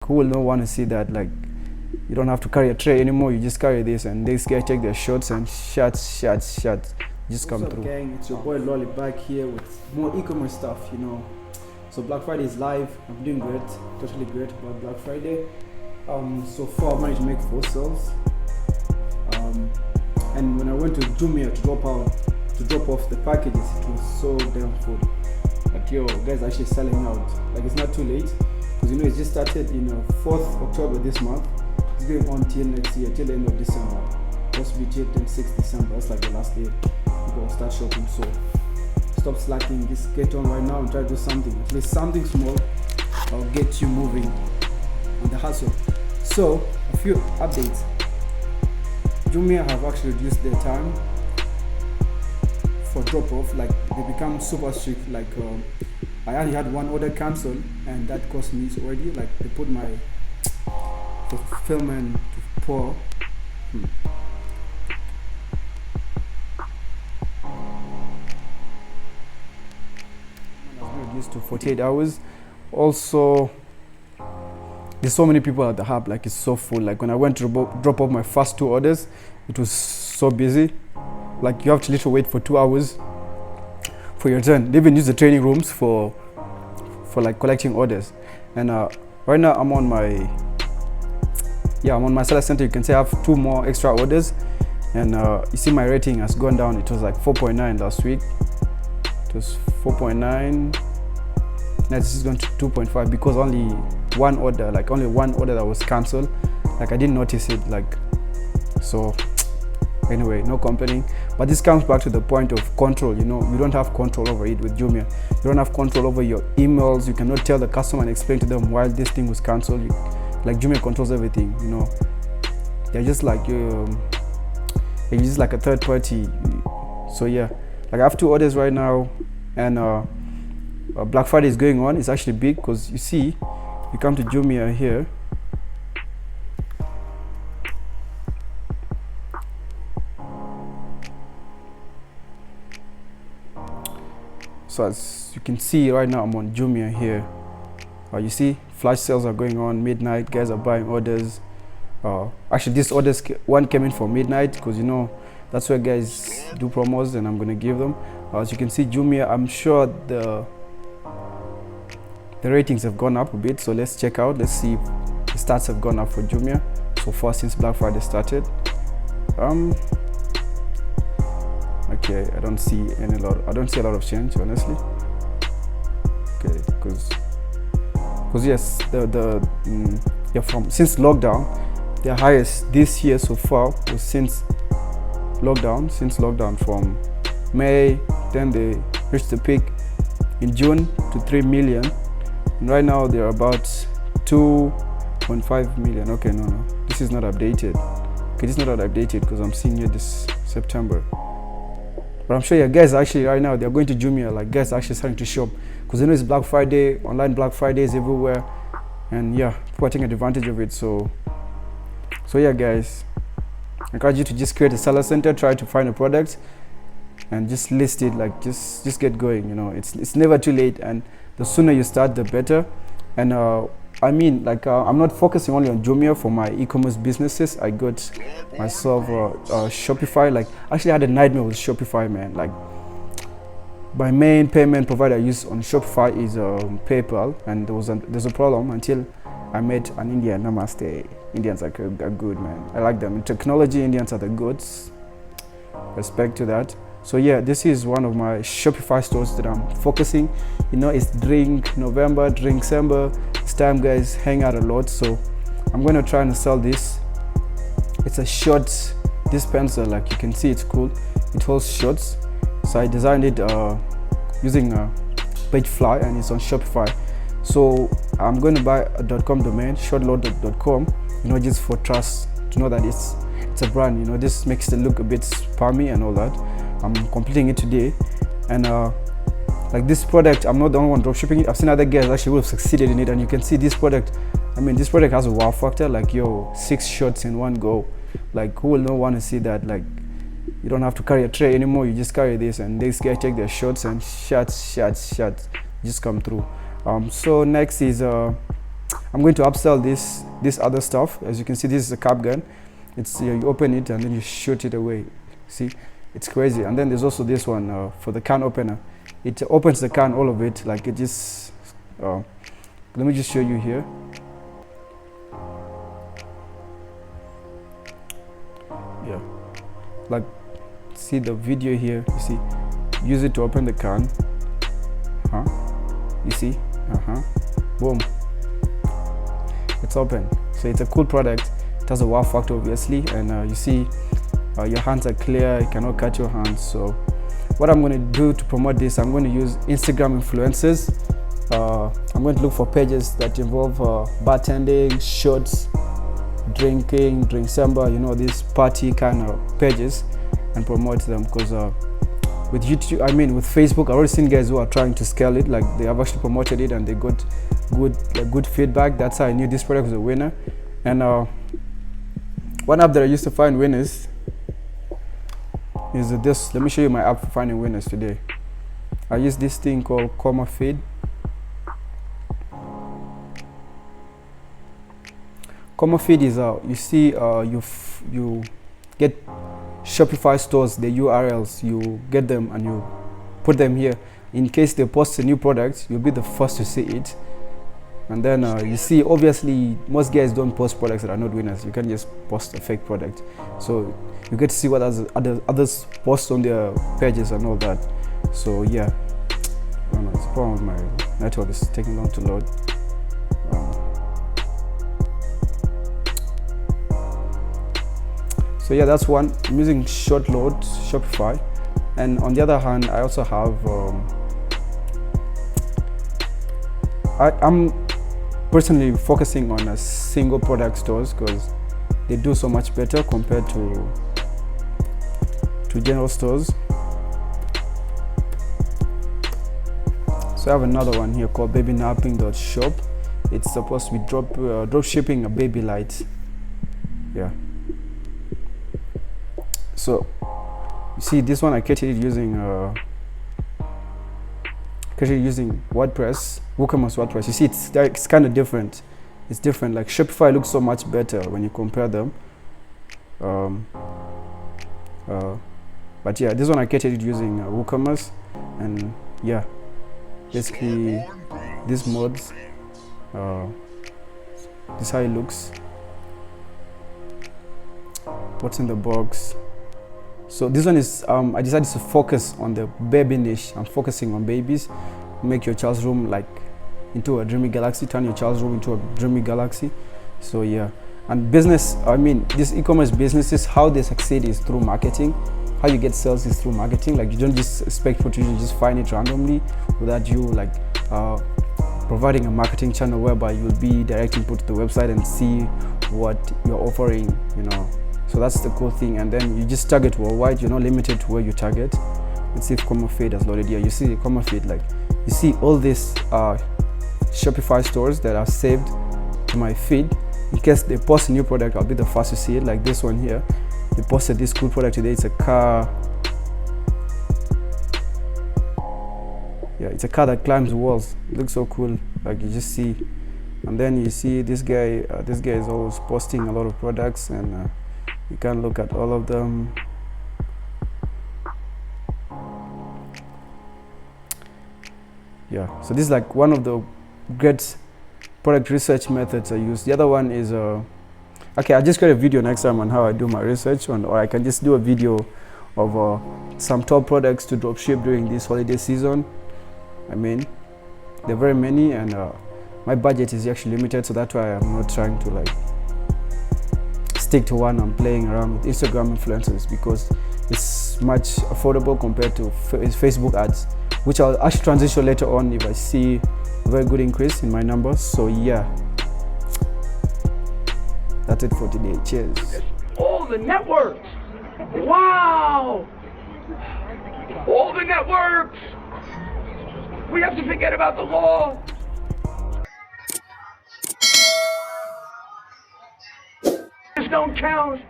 who will not want to see that? Like, you don't have to carry a tray anymore, you just carry this, and these guys take their shots and shots just come through. Gang, it's your boy Lolly back here with more e-commerce stuff, So Black Friday is live. I'm doing great, totally great about Black Friday. So far I managed to make 4 sales. And when I went to Jumia to drop off the packages, it was so damn full. Like, yo, guys are actually selling out. Like, it's not too late, because it just started 4th October this month. It's going on till next year, till the end of December. Possibly till 6th December. That's like the last day people will start shopping. So stop slacking, just get on right now and try to do something. At least something small will get you moving on the hustle. So a few updates. Jumia have actually reduced their time for drop off. Like, they become super strict. Like, I only had 1 order cancelled, and that cost me already. Like, they put my fulfillment to poor. Reduced to 48 hours. Also, there's so many people at the hub, like, it's so full. Like, when I went to drop off my first 2 orders, it was so busy. Like, you have to literally wait for 2 hours for your turn. They even use the training rooms for like collecting orders. And right now I'm on my seller center. You can say I have 2 more extra orders, and you see my rating has gone down. It was like 4.9 last week. It was 4.9. Now this is going to 2.5 because only one order that was cancelled. Like, I didn't notice it. Like, so anyway, no complaining. But this comes back to the point of control. You don't have control over it with Jumia. You don't have control over your emails. You cannot tell the customer and explain to them why this thing was cancelled. Like, Jumia controls everything. They're just like you're just like a third party. So yeah, like, I have 2 orders right now, and Black Friday is going on. It's actually big because you see, you come to Jumia here. So as you can see right now, I'm on Jumia here. You see, flash sales are going on, midnight. Guys are buying orders. Actually, this one came in for midnight because that's where guys do promos, and I'm gonna give them. As you can see, Jumia, I'm sure the ratings have gone up a bit. So let's check out. Let's see if the stats have gone up for Jumia so far since Black Friday started. Okay, I don't see a lot of change, honestly. Okay, because yes, since lockdown, the highest this year so far was since lockdown from May. Then they reached the peak in June to 3 million, and right now they're about 2.5 million. Okay, no, this is not updated. Okay, this is not updated because I'm seeing here this September. But I'm sure guys actually right now they're going to Jumia. Like, guys are actually starting to shop because it's Black Friday. Online Black Fridays everywhere, and yeah, people are taking advantage of it. So yeah, guys, I encourage you to just create a seller center, try to find a product, and just list it. Like, just get going. It's never too late, and the sooner you start, the better. And I'm not focusing only on Jumia for my e-commerce businesses. I got myself Shopify. Like, actually I had a nightmare with Shopify, man. Like, my main payment provider I use on Shopify is PayPal, and there's a problem until I met an Indian. Namaste. Indians are good, man. I like them. In technology, Indians are the goods. Respect to that. So yeah, this is one of my Shopify stores that I'm focusing. It's drink November, drink December. It's time guys hang out a lot, so I'm going to try and sell this. It's a shot dispenser. Like, you can see, it's cool. It holds shots. So I designed it using a page fly, and it's on Shopify. So I'm going to buy a .com domain, shotload.com, just for trust, to know that it's a brand. This makes it look a bit spammy and all that. I'm completing it today, and like, this product, I'm not the only one dropshipping it. I've seen other guys actually who have succeeded in it, and you can see this product. This product has a wow factor. Like, 6 shots in one go. Like, who will not want to see that? Like, you don't have to carry a tray anymore. You just carry this, and these guys take their shots and shots just come through. So next is I'm going to upsell this other stuff. As you can see, this is a cap gun. It's you open it and then you shoot it away. See, it's crazy. And then there's also this one for the can opener. It opens the can, all of it, like it just let me just show you here. Yeah, like see the video here, you see, use it to open the can, you see, boom, it's open. So it's a cool product. It has a wow factor, obviously, and you see your hands are clear, you cannot cut your hands. So what I'm going to do to promote this, I'm going to use Instagram influencers. I'm going to look for pages that involve bartending, shots, drinking, drink samba, you know, these party kind of pages, and promote them. Because with YouTube, I mean with Facebook, I've already seen guys who are trying to scale it, like they have actually promoted it and they got good feedback. That's how I knew this product was a winner. And one app that I used to find winners is this. Let me show you my app for finding winners today. I use this thing called CommaFeed. CommaFeed is you see you get Shopify stores, the URLs, you get them and you put them here. In case they post a new product, you'll be the first to see it. And then you see, obviously most guys don't post products that are not winners. You can just post a fake product, so you get to see what others post on their pages and all that. So yeah, I don't know, it's a problem with my network, is taking long to load. So yeah, that's one. I'm using ShortLoad Shopify, and on the other hand, I also have I'm personally focusing on a single product stores because they do so much better compared to general stores. So I have another one here called babynapping.shop. It's supposed to be drop shipping a baby light. Yeah. So you see, this one I created using WordPress, WooCommerce WordPress. You see, it's kind of different. It's different. Like Shopify looks so much better when you compare them. But yeah, this one I created using WooCommerce, and yeah, basically these mods. This is how it looks. What's in the box? So this one is I decided to focus on the baby niche. I'm focusing on babies. Make your child's room like into a dreamy galaxy. Turn your child's room into a dreamy galaxy. So yeah, and business, I mean these e-commerce businesses, how they succeed is through marketing. How you get sales is through marketing. Like you don't just expect people to just find it randomly without you like providing a marketing channel whereby you'll be directing people to the website and see what you're offering, you know. So that's the cool thing. And then you just target worldwide. You're not limited to where you target. Let's see if CommaFeed has loaded here. You see CommaFeed, like you see all these Shopify stores that are saved to my feed. In case they post a new product, I'll be the first to see it. Like this one here, they posted this cool product today. It's a car. Yeah, it's a car that climbs walls. It looks so cool. Like you just see, and then you see this guy. This guy is always posting a lot of products, and you can look at all of them. Yeah, so this is like one of the great product research methods I use. The other one is okay, I'll just create a video next time on how I do my research on, or I can just do a video of some top products to drop ship during this holiday season. I mean, there are very many, and my budget is actually limited, so that's why I'm not trying to like stick to one. I'm playing around with Instagram influencers because it's much affordable compared to Facebook ads, which I'll actually transition later on if I see a very good increase in my numbers. So yeah, that's it for today. Cheers. All the networks. Wow. All the networks. We have to forget about the law. Don't count.